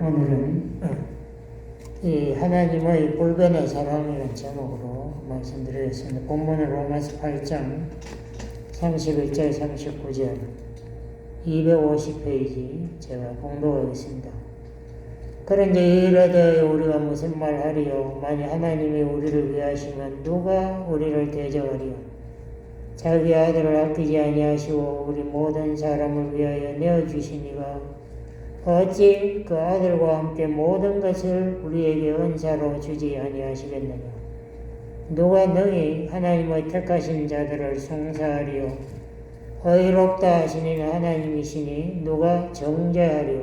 오늘은 이 하나님의 불변의 사랑이라는 제목으로 말씀드리겠습니다. 본문은 로마서 8장 31절 39절 250페이지 제가 봉독하겠습니다. 그런데 이 일에 대해 우리가 무슨 말하리요? 만일 하나님이 우리를 위하시면 누가 우리를 대적하리요? 자기 아들을 아끼지 아니하시고 우리 모든 사람을 위하여 내어주시니가 어찌 그 아들과 함께 모든 것을 우리에게 은사로 주지 아니하시겠느냐? 누가 능히 하나님의 택하신 자들을 송사하리요? 의롭다 하시니는 하나님이시니 누가 정죄하리요?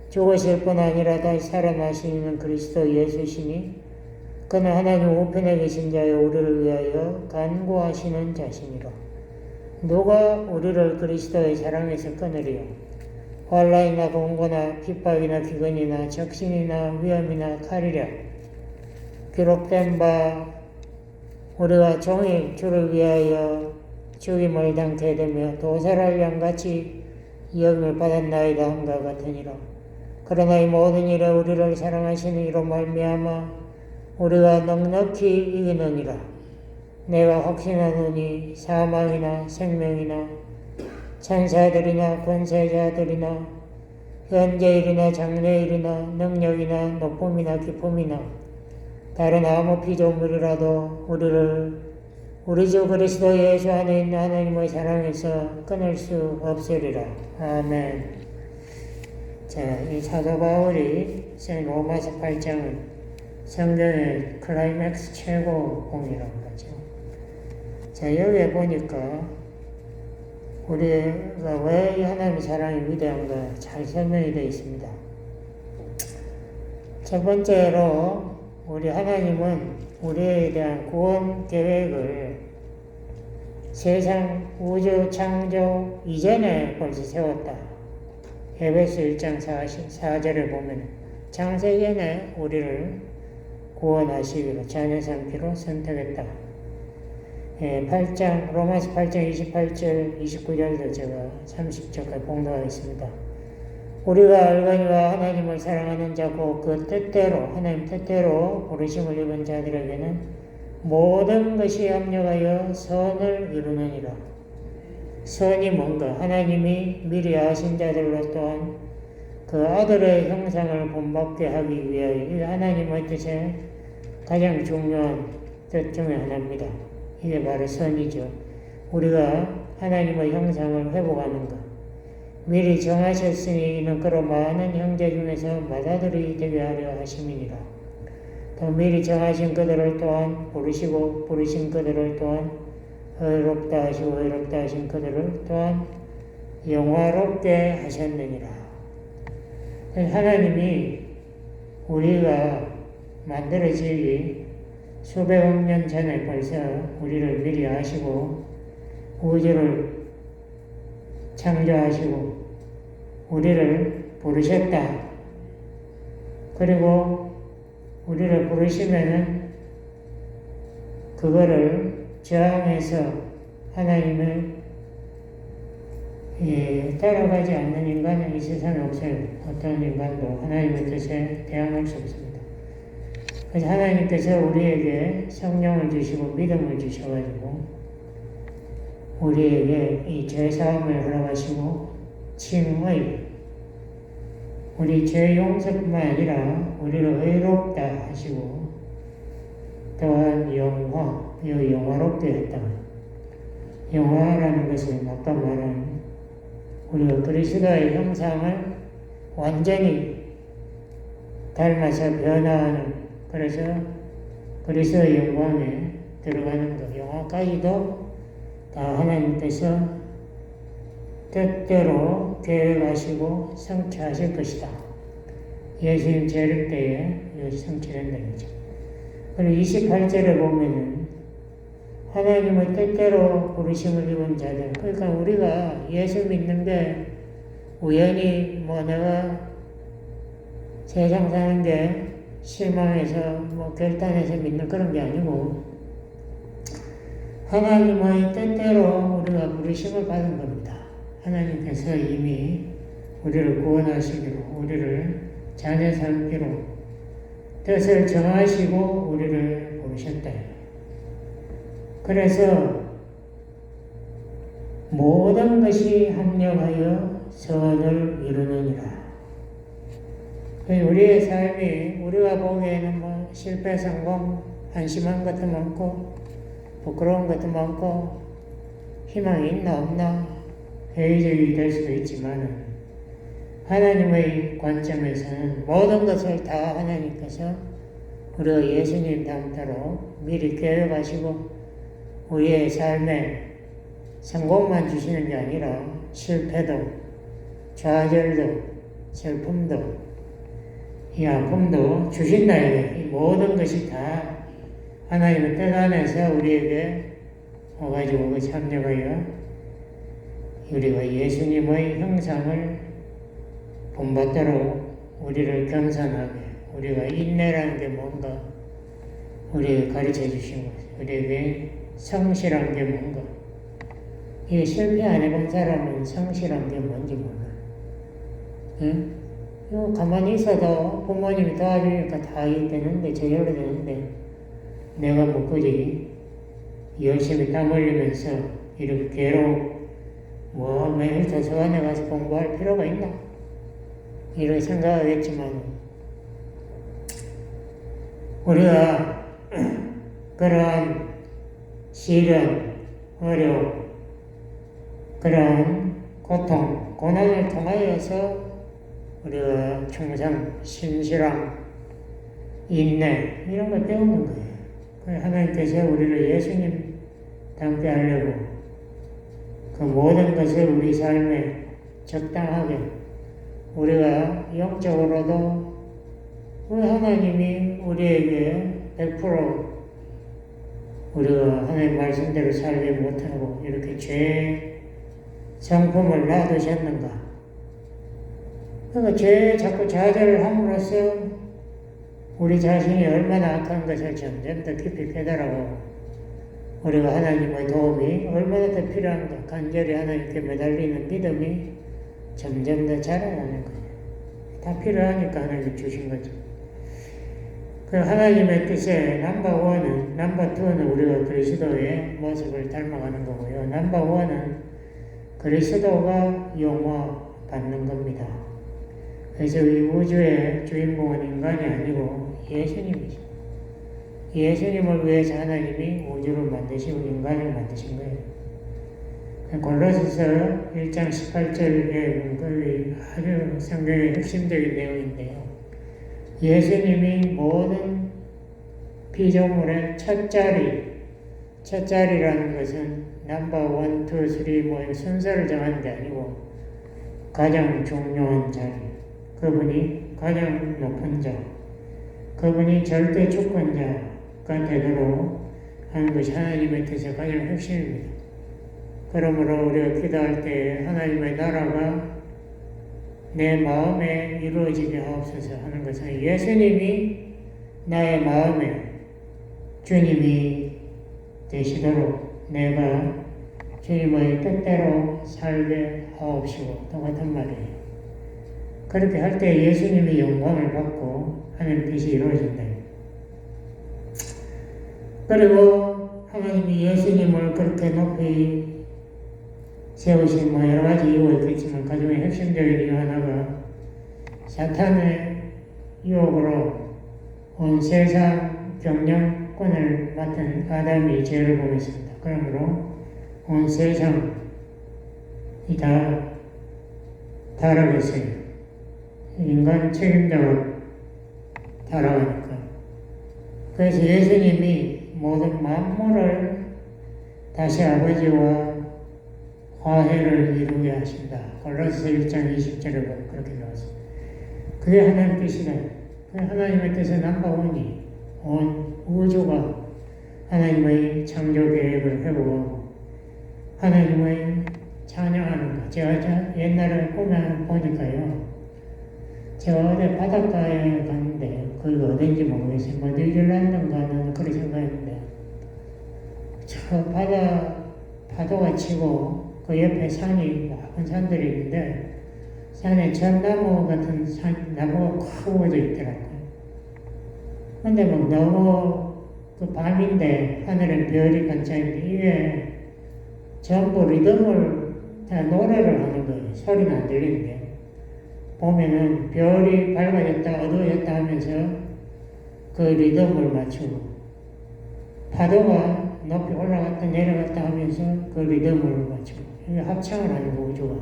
죽으실 뿐 아니라 다시 살아나시는 그리스도 예수시니 그는 하나님 우편에 계신 자여 우리를 위하여 간구하시는 자시니라. 누가 우리를 그리스도의 사랑에서 끊으리요? 환난이나 공고나 핍박이나 기근이나 적신이나 위험이나 칼이랴. 기록된 바 우리가 종일 주를 위하여 죽임을 당케 되며 도살할 양같이 여김을 받았나이다 함과 같으니라. 그러나 이 모든 일에 우리를 사랑하시는 이로 말미암아 우리가 넉넉히 이기느니라. 내가 확신하노니 사망이나 생명이나 천사들이나 권세자들이나 현재일이나 장래일이나 능력이나 높음이나 기쁨이나 다른 아무 피조물이라도 우리를 우리 주 그리스도 예수 안에 있는 하나님의 사랑에서 끊을 수 없으리라. 아멘. 자, 이 사도 바울이 쓴 로마서 8장은 성경의 클라이맥스 최고봉이라고 하죠. 자, 여기에 보니까 우리가 왜 하나님의 사랑이 위대한가 잘 설명이 되어 있습니다. 첫 번째로 우리 하나님은 우리에 대한 구원 계획을 세상 우주 창조 이전에 벌써 세웠다. 에베소 1장 4절에 보면 창세전에 우리를 구원하시기로 자녀 삼기로 선택했다. 8장, 로마서 8장 28절, 29절도 제가 30절까지 봉독하겠습니다. 우리가 알거니와 하나님을 사랑하는 자고 그 뜻대로, 하나님 뜻대로 부르심을 입은 자들에게는 모든 것이 합력하여 선을 이루느니라. 선이 뭔가? 하나님이 미리 아신 자들로 또한 그 아들의 형상을 본받게 하기 위하여 이 하나님의 뜻의 가장 중요한 뜻 중에 하나입니다. 이게 바로 선이죠. 우리가 하나님의 형상을 회복하는 것. 미리 정하셨으니 이는 그로 많은 형제 중에서 맏아들이 되게 하려 하심이니라. 또 미리 정하신 그들을 또한 부르시고 부르신 그들을 또한 의롭다 하시고 의롭다 하신 그들을 또한 영화롭게 하셨느니라. 하나님이 우리가 만들어지기 수백억 년 전에 벌써 우리를 미리 아시고 우주를 창조하시고 우리를 부르셨다. 그리고 우리를 부르시면은 그거를 저항해서 하나님을 따라가지 않는 인간은 이 세상에 없어요. 어떤 인간도 하나님의 뜻에 대항할 수 없습니다. 그래서 하나님께서 우리에게 성령을 주시고 믿음을 주셔가지고 우리에게 이 죄사함을 허락하시고 칭의 우리 죄 용서뿐만 아니라 우리를 의롭다 하시고 또한 영화롭게 했다. 영화라는 것은 아까 말한 우리가 그리스도의 형상을 완전히 닮아서 변화하는 그래서 그리스도의 영광에 들어가는 것, 영화까지도 다 하나님께서 뜻대로 계획하시고 성취하실 것이다. 예수님 재림 때에 이것이 성취된다는 거죠. 그리고 28절에 보면은 하나님의 뜻대로 부르심을 입은 자들, 그러니까 우리가 예수 믿는 게 우연히 내가 세상 사는 게 실망해서 결단해서 믿는 그런 게 아니고 하나님의 뜻대로 우리가 부르심을 받은 겁니다. 하나님께서 이미 우리를 구원하시기로 우리를 자녀 삼기로 뜻을 정하시고 우리를 부르셨다. 그래서 모든 것이 합력하여 선을 이루느니라. 우리의 삶이 우리가 보기에는 뭐 실패, 성공, 한심한 것도 많고 부끄러운 것도 많고 희망이 있나 없나 회의적이 될 수도 있지만 하나님의 관점에서는 모든 것을 다 하나님께서 우리가 예수님 닮도로 미리 계획하시고 우리의 삶에 성공만 주시는 게 아니라 실패도 좌절도 슬픔도 이 아픔도 주신다. 이 모든 것이 다 하나님의 뜻 안에서 우리에게 와가지고 그 참여하여 우리가 예수님의 형상을 본받도록 우리를 겸손하게 우리가 인내라는 게 뭔가 우리에게 가르쳐 주신 것, 우리에게 성실한 게 뭔가. 이게 실패 안 해본 사람은 성실한 게 뭔지 몰라. 응? 가만히 있어도 부모님이 도와주니까 다 하게 되는데 저절로 되는데 내가 뭐 그리 열심히 땀 흘리면서 이렇게 괴로워 뭐 매일 도서관에 가서 공부할 필요가 있나? 이렇게 생각하겠지만 우리가 그러한 시련, 어려움, 그러한 고통, 고난을 통하여서 우리가 충성, 신실함, 인내 이런 걸 배우는 거예요. 하나님께서 우리를 예수님 닮게 하려고 그 모든 것을 우리 삶에 적당하게 우리가 영적으로도 우리 하나님이 우리에게 100% 우리가 하나님 말씀대로 살지 못하고 이렇게 죄의 성품을 놔두셨는가? 그러니까 죄에 자꾸 좌절을 함으로써 우리 자신이 얼마나 악한 것을 점점 더 깊이 깨달아가고 우리가 하나님의 도움이 얼마나 더 필요한가 간절히 하나님께 매달리는 믿음이 점점 더 자라나는 거예요. 다 필요하니까 하나님 주신 거죠. 그 하나님의 뜻에 넘버원은, 넘버2는 우리가 그리스도의 모습을 닮아가는 거고요. 넘버1은 그리스도가 영화받는 겁니다. 그래서 이 우주의 주인공은 인간이 아니고 예수님이죠. 예수님을 위해서 하나님이 우주를 만드시고 인간을 만드신 거예요. 골로새서 1장 18절에 그 아주 성경의 핵심적인 내용인데요. 예수님이 모든 피조물의 첫 자리라는 것은 넘버 1, 2, 3 뭐 순서를 정하는 게 아니고 가장 중요한 자리, 그분이 가장 높은 자, 그분이 절대 주권자가 되도록 하는 것이 하나님의 뜻의 가장 핵심입니다. 그러므로 우리가 기도할 때 하나님의 나라가 내 마음에 이루어지게 하옵소서 하는 것은 예수님이 나의 마음에 주님이 되시도록 내가 주님의 뜻대로 살게 하옵시고 똑같은 말이에요. 그렇게 할 때 예수님이 영광을 받고 하나님 뜻이 이루어진다. 그리고 하나님이 예수님을 그렇게 높이 세우신 뭐 여러 가지 이유가 있겠지만 가장 핵심적인 이유 하나가 사탄의 유혹으로 온 세상 경영권을 맡은 아담이 죄를 범했습니다. 그러므로 온 세상이 다 타락했어요. 인간 책임자가 타락하니까. 그래서 예수님이 모든 만물을 다시 아버지와 화해를 이루게 하신다. 골로새서 1장 20절에 보면 그렇게 나왔습니다. 그게 하나님의 뜻이다. 하나님의 뜻은 넘버원이 온 우주가 하나님의 창조 계획을 회복하고 하나님의 찬양하는 것. 제가 옛날에 꿈에 보니까요. 제가 어제 바닷가에 갔는데 거기가 어딘지 모르겠어요. 뭐 뉴질랜드인가는 그렇게 생각했는데 저 파도가 치고 그 옆에 산이 높은 산들이 있는데 산에 전나무 같은 나무가 콱 우거져 있더라고요. 근데 뭐 너무 그 밤인데 하늘엔 별이 반짝이는데 이게 전부 리듬을 다 노래를 하는 거예요. 소리는 안 들리는데. 보면은 별이 밝아졌다 어두워졌다 하면서 그 리듬을 맞추고 파도가 높이 올라갔다 내려갔다 하면서 그 리듬을 맞추고 이게 합창을 하는 거 우주가.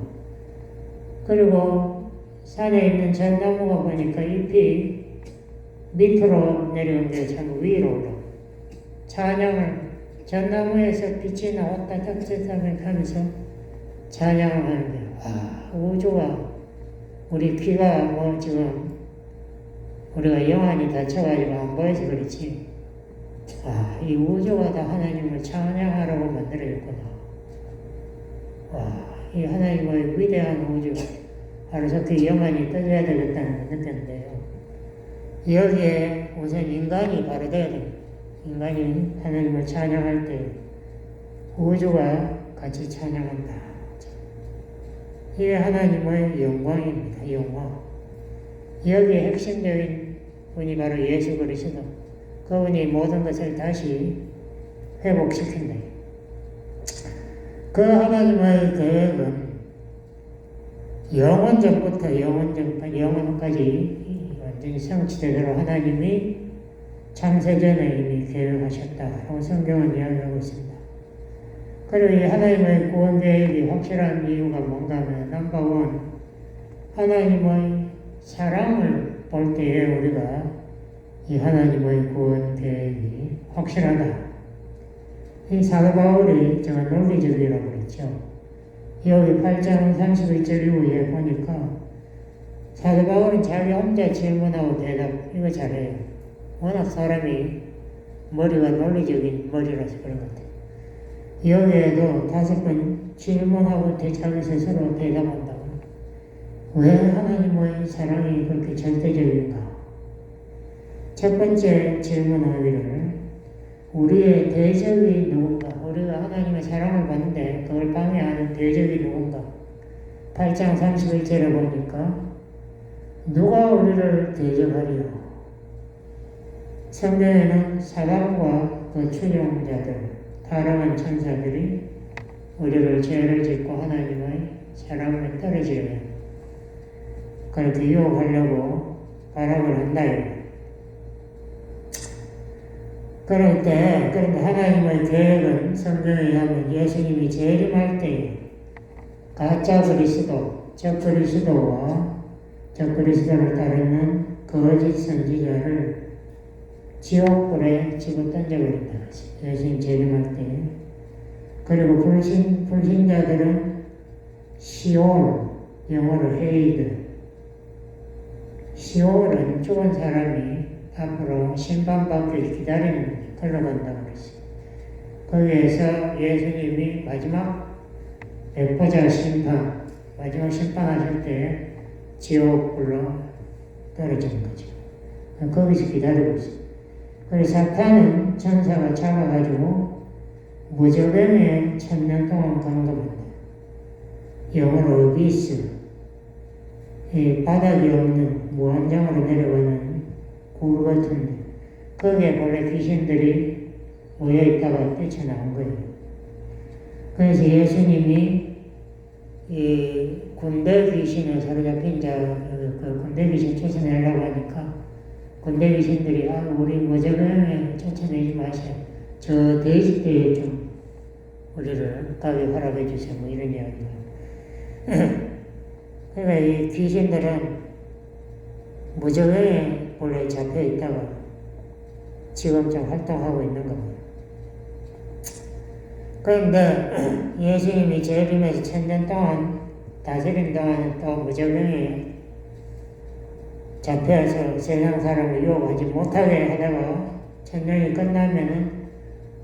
그리고 산에 있는 전나무가 보니까 잎이 밑으로 내려온 게 전부 위로 올라. 찬양을 전나무에서 빛이 나왔다 탁탁탁 하면서 찬양을 하는 거예요. 우주가 우리 귀가 뭐 지금 우리가 영안이 다쳐가지고 안 보여서 그렇지. 이 우주가 다 하나님을 찬양하라고 만들어졌구나. 이 하나님의 위대한 우주. 바로 그 영안이 떠져야 되겠다는 걸 느꼈는데요. 여기에 우선 인간이 바로 돼야 됩니다. 인간이 하나님을 찬양할 때 우주가 같이 찬양한다. 이게 하나님의 영광입니다. 영광. 여기에 핵심적인 분이 바로 예수 그리스도. 그분이 모든 것을 다시 회복시킨다. 그 하나님의 계획은 영원전부터 영원까지 완전히 성취되도록 하나님이 창세전에 이미 계획하셨다라고 성경은 이야기하고 있습니다. 그리고 이 하나님의 구원 계획이 확실한 이유가 뭔가 하면 넘버원, 하나님의 사랑을 볼 때에 우리가 이 하나님의 구원 계획이 확실하다. 이 사도 바울이 제가 논리적이라고 그랬죠. 여기 8장 31절 이후에 보니까 사도 바울은 자기 혼자 질문하고 대답 이거 잘해요. 워낙 사람이 머리가 논리적인 머리라서 그런 것 같아요. 여기에도 5번 질문하고 자기 스스로 대답한다고. 왜 하나님의 사랑이 그렇게 절대적인가? 첫 번째 질문하기를 우리의 대적이 누군가? 우리가 하나님의 사랑을 받는데 그걸 방해하는 대적이 누군가? 8장 31절에 보니까 누가 우리를 대적하리요? 성경에는 사단과 그 추종자들, 타락한 천사들이 우리를 죄를 짓고 하나님의 사랑을 떨어지려 그렇게 유혹하려고 발악을 한다. 그런데 하나님의 계획은 성경에 의하면 예수님이 재림할 때에 가짜 그리스도, 적 그리스도를 따르는 거짓 선지자를 지옥불에 집어 던져버린다. 예수님 재림할 때. 그리고 불신자들은 시올, 영어로 헤이드. 시올은 죽은 사람이 앞으로 심판받기 기다리는 걸로 간다고 그랬어요. 거기에서 예수님이 마지막 백보자 심판, 마지막 심판하실 때 지옥불로 떨어지는 거죠. 거기서 기다리고 있어요. 그래서 사탄은 천사가 잡아가지고 무저병에 1000년 동안 감금한다. 영어로 어비스, 이 바닥이 없는 무한장으로 내려가는 굴 같은데 거기에 원래 귀신들이 모여있다가 뛰쳐나온 거예요. 그래서 예수님이 이 군대 귀신에 사로잡힌 그 군대 귀신 쫓아내려고 하니까 군대 귀신들이 우리 무저병에 쫓아내지 마세요. 저 돼지떼에 좀 우리를 가게 허락해 주세요. 뭐 이런 이야기가. 그러니까 이 귀신들은 무저병에 원래 잡혀 있다가 지금 좀 활동하고 있는 겁니다. 그런데 예수님이 재림에서 1000년 동안 다스린 동안 또 무저병에 잡혀서 세상 사람을 유혹하지 못하게 하다가 1000년이 끝나면은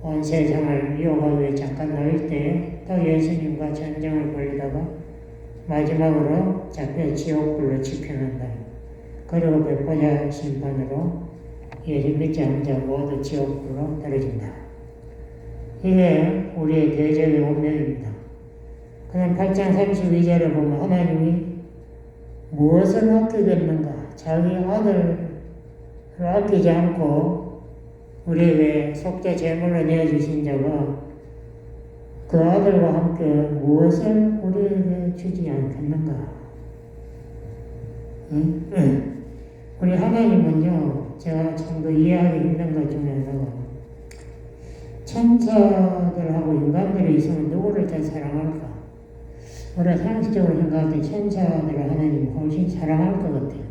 온 세상을 유혹하기 위해 잠깐 놓일 때 또 예수님과 전쟁을 벌이다가 마지막으로 잡혀 지옥불로 집혀난다. 그리고 백보자 심판으로 예수 믿지 않는 자 모두 지옥불로 떨어진다. 이게 우리의 대적의 운명입니다. 그냥 8장 32절을 보면 하나님이 무엇을 아끼겠는가? 자기 아들을 아끼지 않고 우리에게 속죄 제물로 내어주신 자가 그 아들과 함께 무엇을 우리에게 주지 않겠는가? 응? 우리 하나님은요, 제가 참 그 이해하기 힘든 것 중에 하나가 천사들하고 인간들이 있으면 누구를 더 사랑할까? 우리가 상식적으로 생각할 때 천사들을 하나님 훨씬 사랑할 것 같아요.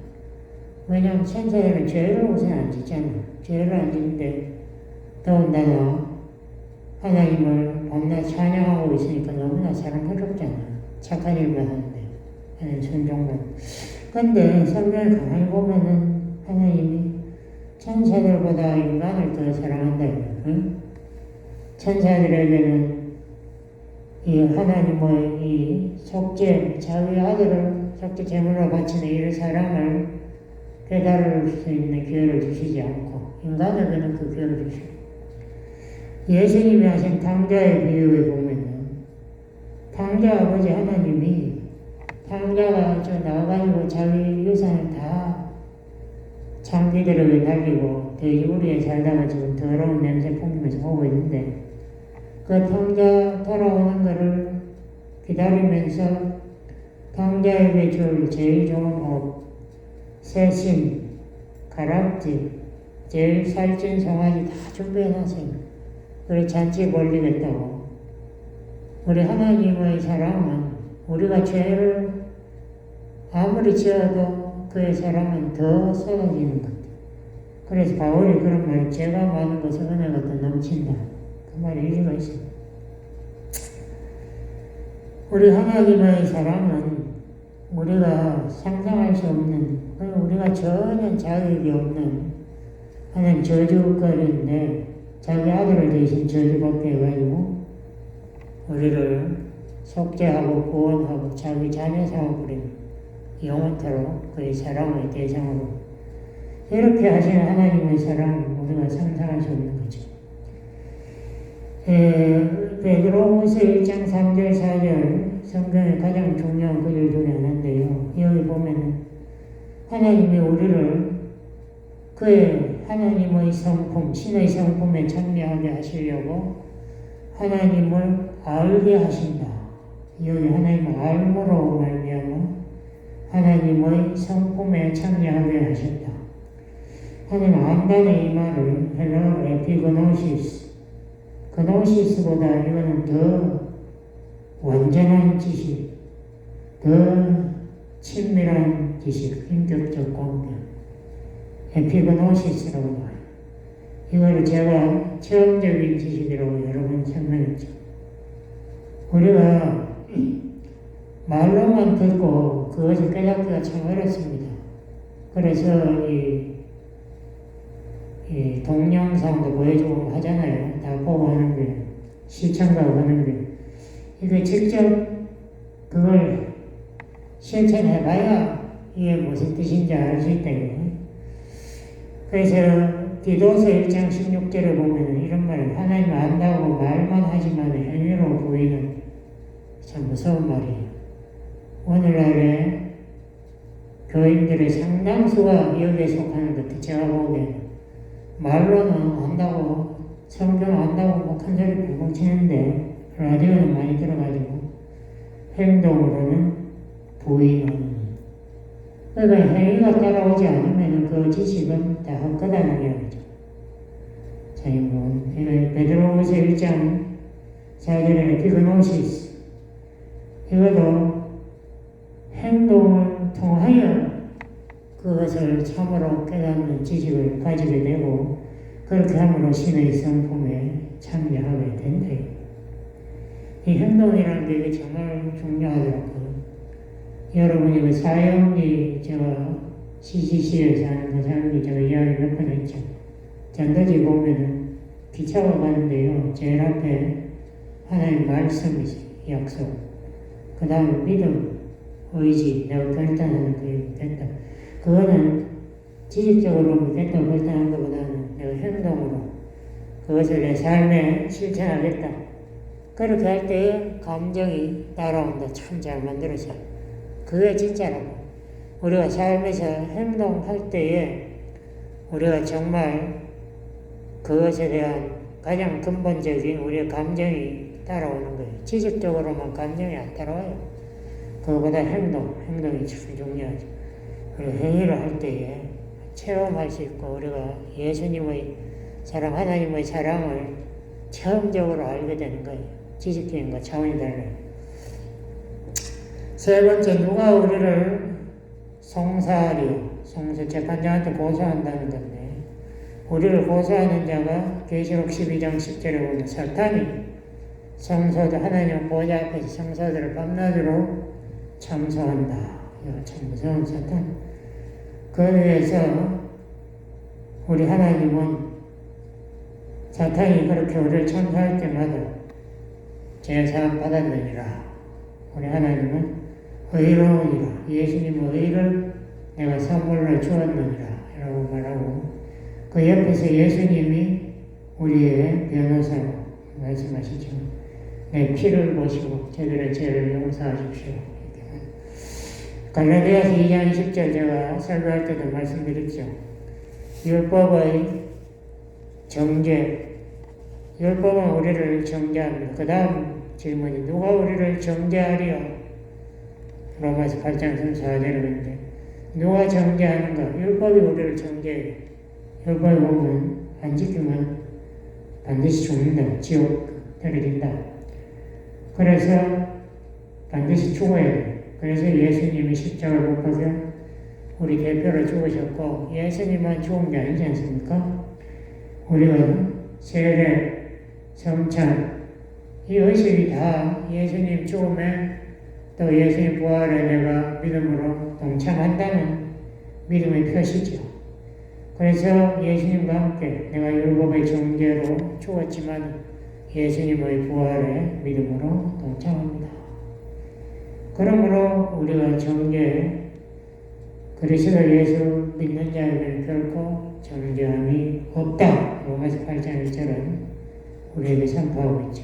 왜냐하면 천사들은 죄를 우선 안 짓잖아요. 죄를 안 짓는데 더군다나 하나님을 밤낮 찬양하고 있으니까 너무나 사랑스럽잖아요. 착한 일만 하는데 하나님 순종만. 근데 성경을 가만히 보면은 하나님이 천사들보다 인간을 더 사랑한다. 응? 천사들에게는 이 하나님의 이 속죄, 자기 아들을 속죄 제물로 바치는 이 사랑을 깨달을 수 있는 기회를 주시지 않고 인간에게는 그 기회를 주시고 예수님이 하신 탕자의 비유에 보면은 탕자 아버지 하나님이 탕자가 나가가지고 자기 유산을 다 장기들에게 날리고 돼지우리에 살다가 지금 더러운 냄새 풍기면서 오고 있는데 그 탕자 돌아오는 것을 기다리면서 탕자에게 줄 제일 좋은 옷, 새심, 가락지, 제일 살찐 송아지 다 준비해놨어요. 그래 잔치 벌리겠다고. 우리 하나님의 사랑은 우리가 죄를 아무리 지어도 그의 사랑은 더 쏟아지는 것. 그래서 바울이 그런 말, 죄가 많은 것은 은혜가 더 넘친다. 그 말이 일리가 있어요. 우리 하나님의 사랑은 우리가 상상할 수 없는, 우리가 전혀 자격이 없는 하나님 저주거리인데 자기 아들을 대신 저주받게 해가지고 우리를 속죄하고 구원하고 자기 자녀 삼아버린 영원토록 그의 사랑의 대상으로 이렇게 하시는 하나님의 사랑을 우리가 상상할 수 없는 거죠. 베드로후서 1장 3절 4절 성경의 가장 중요한 구절 중에 하나인데요. 여기 보면은 하나님이 우리를 그의 하나님의 성품, 신의 성품에 참여하게 하시려고 하나님을 알게 하신다. 여기 하나님을 알므로 말미암아 하나님의 성품에 참여하게 하셨다. 하나님 안다는 이 말을 헬라어로 에피그노시스, 그노시스보다 이거는 더 완전한 지식, 더 친밀한 지식, 인격적 공감, 에피그노시스라고 말해요. 이거를 제가 체험적인 지식이라고 여러 번 설명했죠. 우리가 말로만 듣고 그것을 깨닫기가 참 어렵습니다. 그래서 이 동영상도 보여주고 하잖아요. 다 보고 하는 게, 시청하고 하는 게. 이게 직접 그걸 실천해봐야 이게 무슨 뜻인지 알 수 있다. 그래서 디도서 1장 16절에 보면 이런 말을 하나님 안다고 말만 하지만 행위로 보이는 참 무서운 말이에요. 오늘날에 교인들의 상당수가 여기에 속하는 것도 제가 보기에는 말로는 안다고 성경 안다고 뭐 큰 소리 붕붕 치는데 라디오는 많이 들어가지고 행동으로는 부인하는. 그러니까 행위가 따라오지 않으면 그 지식은 다 헛되다는 이야기죠. 자, 이거 베드로후서 1장 4절에 에피그노시스, 이것도 행동을 통하여 그것을 참으로 깨닫는 지식을 가지게 되고 그렇게 함으로 신의 성품에 참여하게 된다. 이 행동이라는 게 이게 정말 중요하더라고요. 여러분이 그 사형리 제가 CCC에서 하는 그 사형리 제가 이야기 몇 번 했죠. 전도지 보면은 기차가 가는데요. 제일 앞에 하나님 말씀이지, 약속. 그 다음에 믿음, 의지, 내가 결단하는 그 됐다. 그거는 지식적으로 믿겠다고 결단하는 것보다는 내가 행동으로 그것을 내 삶에 실천하겠다. 그렇게 할 때에 감정이 따라온다. 참 잘 만들어져. 그게 진짜라고. 우리가 삶에서 행동할 때에 우리가 정말 그것에 대한 가장 근본적인 우리의 감정이 따라오는 거예요. 지식적으로만 감정이 안 따라와요. 그거보다 행동이 참 중요하죠. 우리가 행위를 할 때에 체험할 수 있고 우리가 예수님의 사랑, 하나님의 사랑을 체험적으로 알게 되는 거예요. 지식적인과 차원이 달라요. 세 번째, 누가 우리를 송사하리요. 재판장한테 고소한다는 건데, 우리를 고소하는 자가 계시록 12장 10절에 보면 사탄이 성소들, 하나님 보좌 앞에서 성소들을 밤낮으로 참소한다. 이거 참 무서운 사탄. 그에 의해서 우리 하나님은 사탄이 그렇게 우리를 참소할 때마다 제사함 받았느니라. 우리 하나님은 의로우니라. 예수님의 의를 내가 선물로 주었느니라. 라고 말하고 그 옆에서 예수님이 우리의 변호사로 말씀하시죠. 내 피를 보시고 저들의 죄를 용서하십시오. 갈라디아서 2장 20절 제가 설교할 때도 말씀드렸죠. 율법의 정죄, 율법은 우리를 정죄합니다. 그 다음 질문이 누가 우리를 정죄하리요? 로마서 8장 34절인데 누가 정죄하는가? 율법이 우리를 정죄해요. 율법에 보면 안 지키면 반드시 죽는다. 지옥 떨어진다. 그래서 반드시 죽어야 돼요. 그래서 예수님이 십자가를 못 박아 우리 대표로 죽으셨고 예수님만 죽은 게 아니지 않습니까? 우리가 세례, 성찬 이 의식이 다 예수님 죽음에 또 예수님 부활에 내가 믿음으로 동참한다는 믿음의 표시죠. 그래서 예수님과 함께 내가 율법의 정죄로 죽었지만 예수님의 부활에 믿음으로 동참합니다. 그러므로 우리가 정죄, 그리스도 예수 믿는 자에게는 결코 정죄함이 없다. 로마서 8장 1절은 우리에게 선포하고 있죠.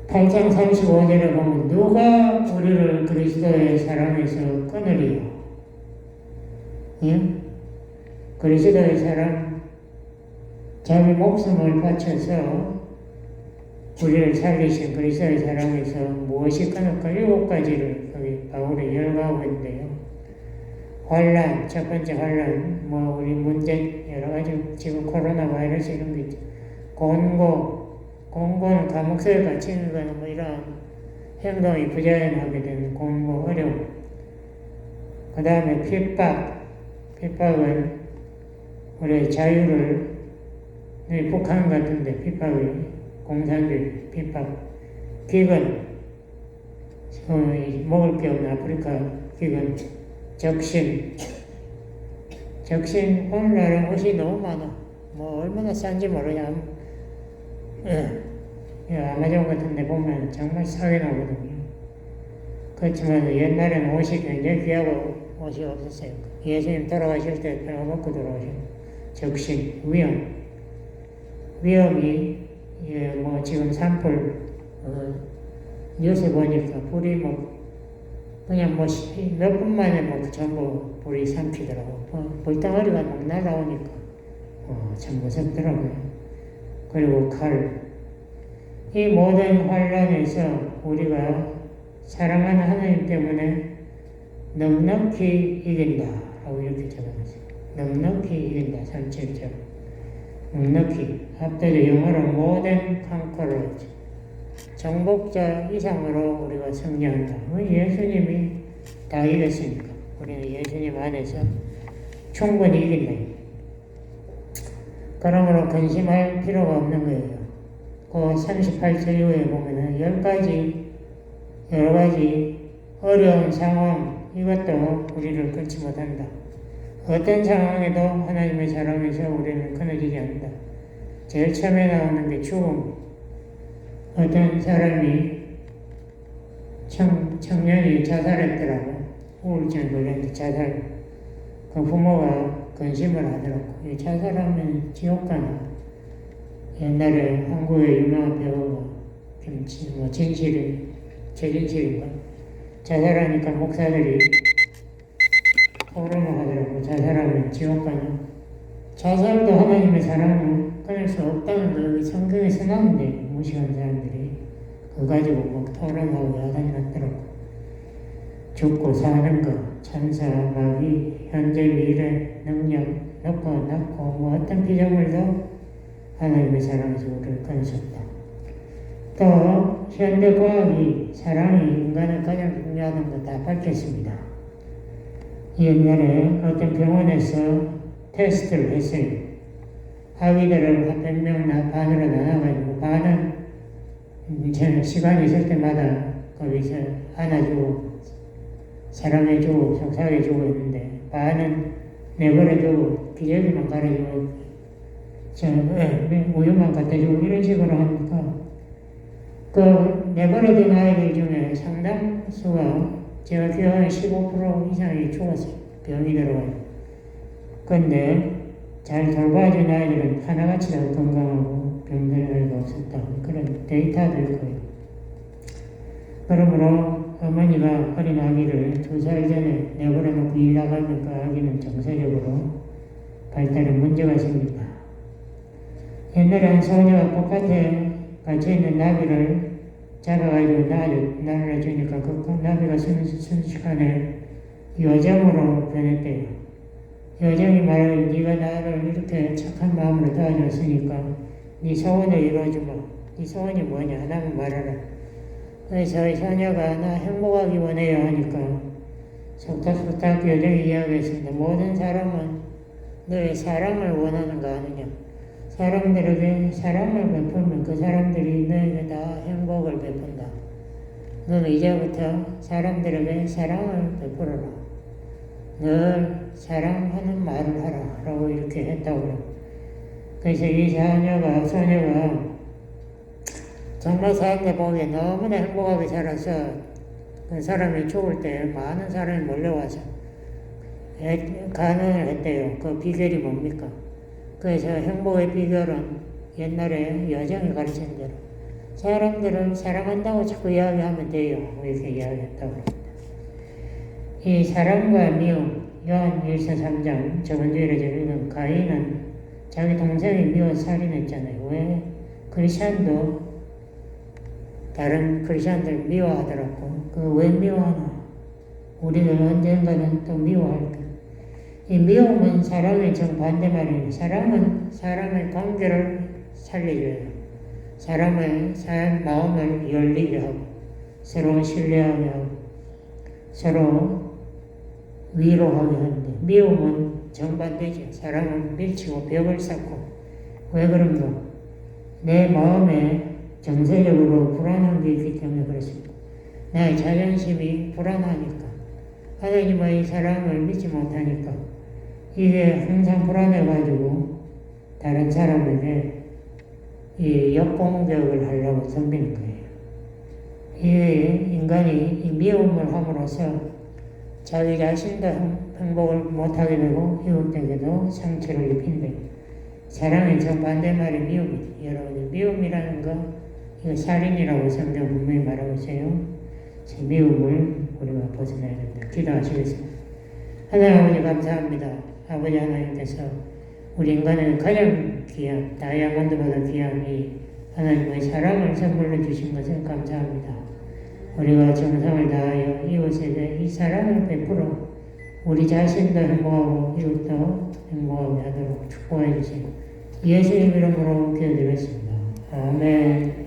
8장 35절에 보면 누가 우리를 그리스도의 사랑에서 끊으리요? 예? 그리스도의 사랑, 자기 목숨을 바쳐서 우리를 살리신 그리스도의 사랑에서 무엇이 끊을까? 7가지를 여기 바울이 열거하고 있는데요. 환란, 첫 번째 환란, 우리 문제 여러 가지 지금 코로나 바이러스 이런 게 있죠. 공고는 감옥소에 갇히는 거는 이런 행동이 부자연하게 되는 공고, 어려움. 그 다음에 핍박은 우리의 자유를, 북한 같은데 핍박이, 공산주의 핍박, 기근, 먹을 게 없는 아프리카 기근, 적신, 오늘날은 옷이 너무 많아. 얼마나 싼지 모르냐. 아마존 같은 데 보면 정말 싸게 나오거든요. 그렇지만 옛날에는 옷이 굉장히 귀하고 옷이 없었어요. 예수님 돌아가실 때 배워먹고 돌아가셨어요. 적신, 위험이, 지금 산불, 뉴스 보니까 불이 그냥 몇 분 만에 전부 불이 삼키더라고. 불덩어리가 막 날아오니까, 참 무섭더라고요. 그리고 칼. 이 모든 환란에서 우리가 사랑하는 하나님 때문에 넉넉히 이긴다. 라고 이렇게 적어놨어요. 넉넉히 이긴다. 37절. 넉넉히. 합쳐서 영어로 모든 컨커러지. 정복자 이상으로 우리가 승리한다. 예수님이 다 이겼으니까. 우리는 예수님 안에서 충분히 이긴다. 그러므로 근심할 필요가 없는 거예요. 그 38절 이후에 보면은 여러 가지 어려운 상황, 이것도 우리를 끊지 못한다. 어떤 상황에도 하나님의 사랑에서 우리는 끊어지지 않는다. 제일 처음에 나오는 게 죽음. 어떤 사람이 청년이 자살했더라고. 우울증 걸렸는데 자살. 그 부모가 근심을 하더라고. 이 자살하면 지옥 가나. 옛날에 한국의 유명한 배우가 최진실인가? 자살하니까 목사들이 토론을 하더라고. 자살하면 지옥 가냐. 자살도 하나님의 사랑을 끊을 수 없다는 걸 성경에서 나오는데 무식한 사람들이 그거 가지고 막 토론하고 야단이 났더라고. 죽고 사는 거, 천사, 마귀, 현재, 미래, 능력, 높고 낮고 뭐 어떤 피조물도 하나님의 사랑에서 우리를 끊으셨다. 또 현대 과학이 사랑이 인간의 가장 중요하다는 거 다 밝혔습니다. 옛날에 어떤 병원에서 테스트를 했어요. 아기들을 한 100명 반으로 나눠가지고 반은 시간이 있을 때마다 거기서 안아주고 사랑해주고 속삭여주고 했는데 반은 내버려두고 기저귀만 갈아주고 우유만 갖다주고 이런 식으로 하니까 그 내버려둔 아이들 중에 상당수가 제가 기억하는 15% 이상이 죽었어요. 병이 들어가요. 근데 잘 돌봐준 아이들은 하나같이 다 건강하고 병드는 아이가 없었다. 그런 데이터도 있고요. 그러므로 어머니가 어린 아기를 2살 전에 내버려놓고 일 나가면 그 아기는 정서적으로 발달에 문제가 생긴다. 옛날에 한 소녀가 꽃밭에 갇혀있는 나비를 잡아가지고 날려주니까 그 나비가 순식간에 여정으로 변했대요. 여정이 말하는 네가 나를 이렇게 착한 마음으로 도와줬으니까 네 소원을 이루어주마. 네 소원이 뭐냐 하나만 말하라. 그래서 이 소녀가 나 행복하기 원해요 하니까 속닥속닥 여정이 이야기했습니다. 모든 사람은 너의 사랑을 원하는 거 아느냐. 사람들에게 사랑을 베풀면 그 사람들이 너에게 다 행복을 베푼다. 너는 이제부터 사람들에게 사랑을 베풀어라. 늘 사랑하는 말을 하라. 라고 이렇게 했다고요. 그래서 이 소녀가 정말 사람들 보기에 너무나 행복하게 살아서 그 사람이 죽을 때 많은 사람이 몰려와서 간언을 했대요. 그 비결이 뭡니까? 그래서 행복의 비결은 옛날에 여정이 가르친 대로 사람들을 사랑한다고 자꾸 이야기하면 돼요. 이렇게 이야기했다고 합니다. 이 사랑과 미움, 요한 1서 3장 저번 주에 읽은 가인은 자기 동생이 미워 살인했잖아요. 왜? 크리스찬도 다른 크리스찬들 미워하더라고. 그 왜 미워하나? 우리는 언젠가는 또 미워할 거야. 이 미움은 사랑의 정반대말이에요. 사랑은 사람의 관계를 살려줘요. 사람의 마음을 열리게 하고 서로 신뢰하게 하고 서로 위로하게 하는데 미움은 정반대죠. 사람은 밀치고 벽을 쌓고 왜 그런가? 내 마음에 정서적으로 불안한 게 있기 때문에 그렇습니다. 나의 자존심이 불안하니까 하나님의 사랑을 믿지 못하니까 이게 항상 불안해가지고 다른 사람에게 이 역공격을 하려고 덤비는 거예요. 이 인간이 이 미움을 함으로써 자기 자신도 행복을 못하게 되고 이웃에게도 상처를 입힌대. 사랑의 정반대말이 미움이죠. 여러분, 미움이라는 거 이거 살인이라고 성경 분명히 말하고 있어요. 미움을 우리가 벗어나야 된다. 기도하시겠습니다. 하나님 아버지 감사합니다. 아버지 하나님께서 우리 인간의 가장 귀한 다이아몬드보다 귀한 이 하나님의 사랑을 선물로 주신 것을 감사합니다. 우리가 정성을 다하여 이웃에게 이 사랑을 베풀어 우리 자신도 행복하고 이웃도 행복하게 하도록 축복해 주시고 예수님 이름으로 기도드렸습니다. 아멘.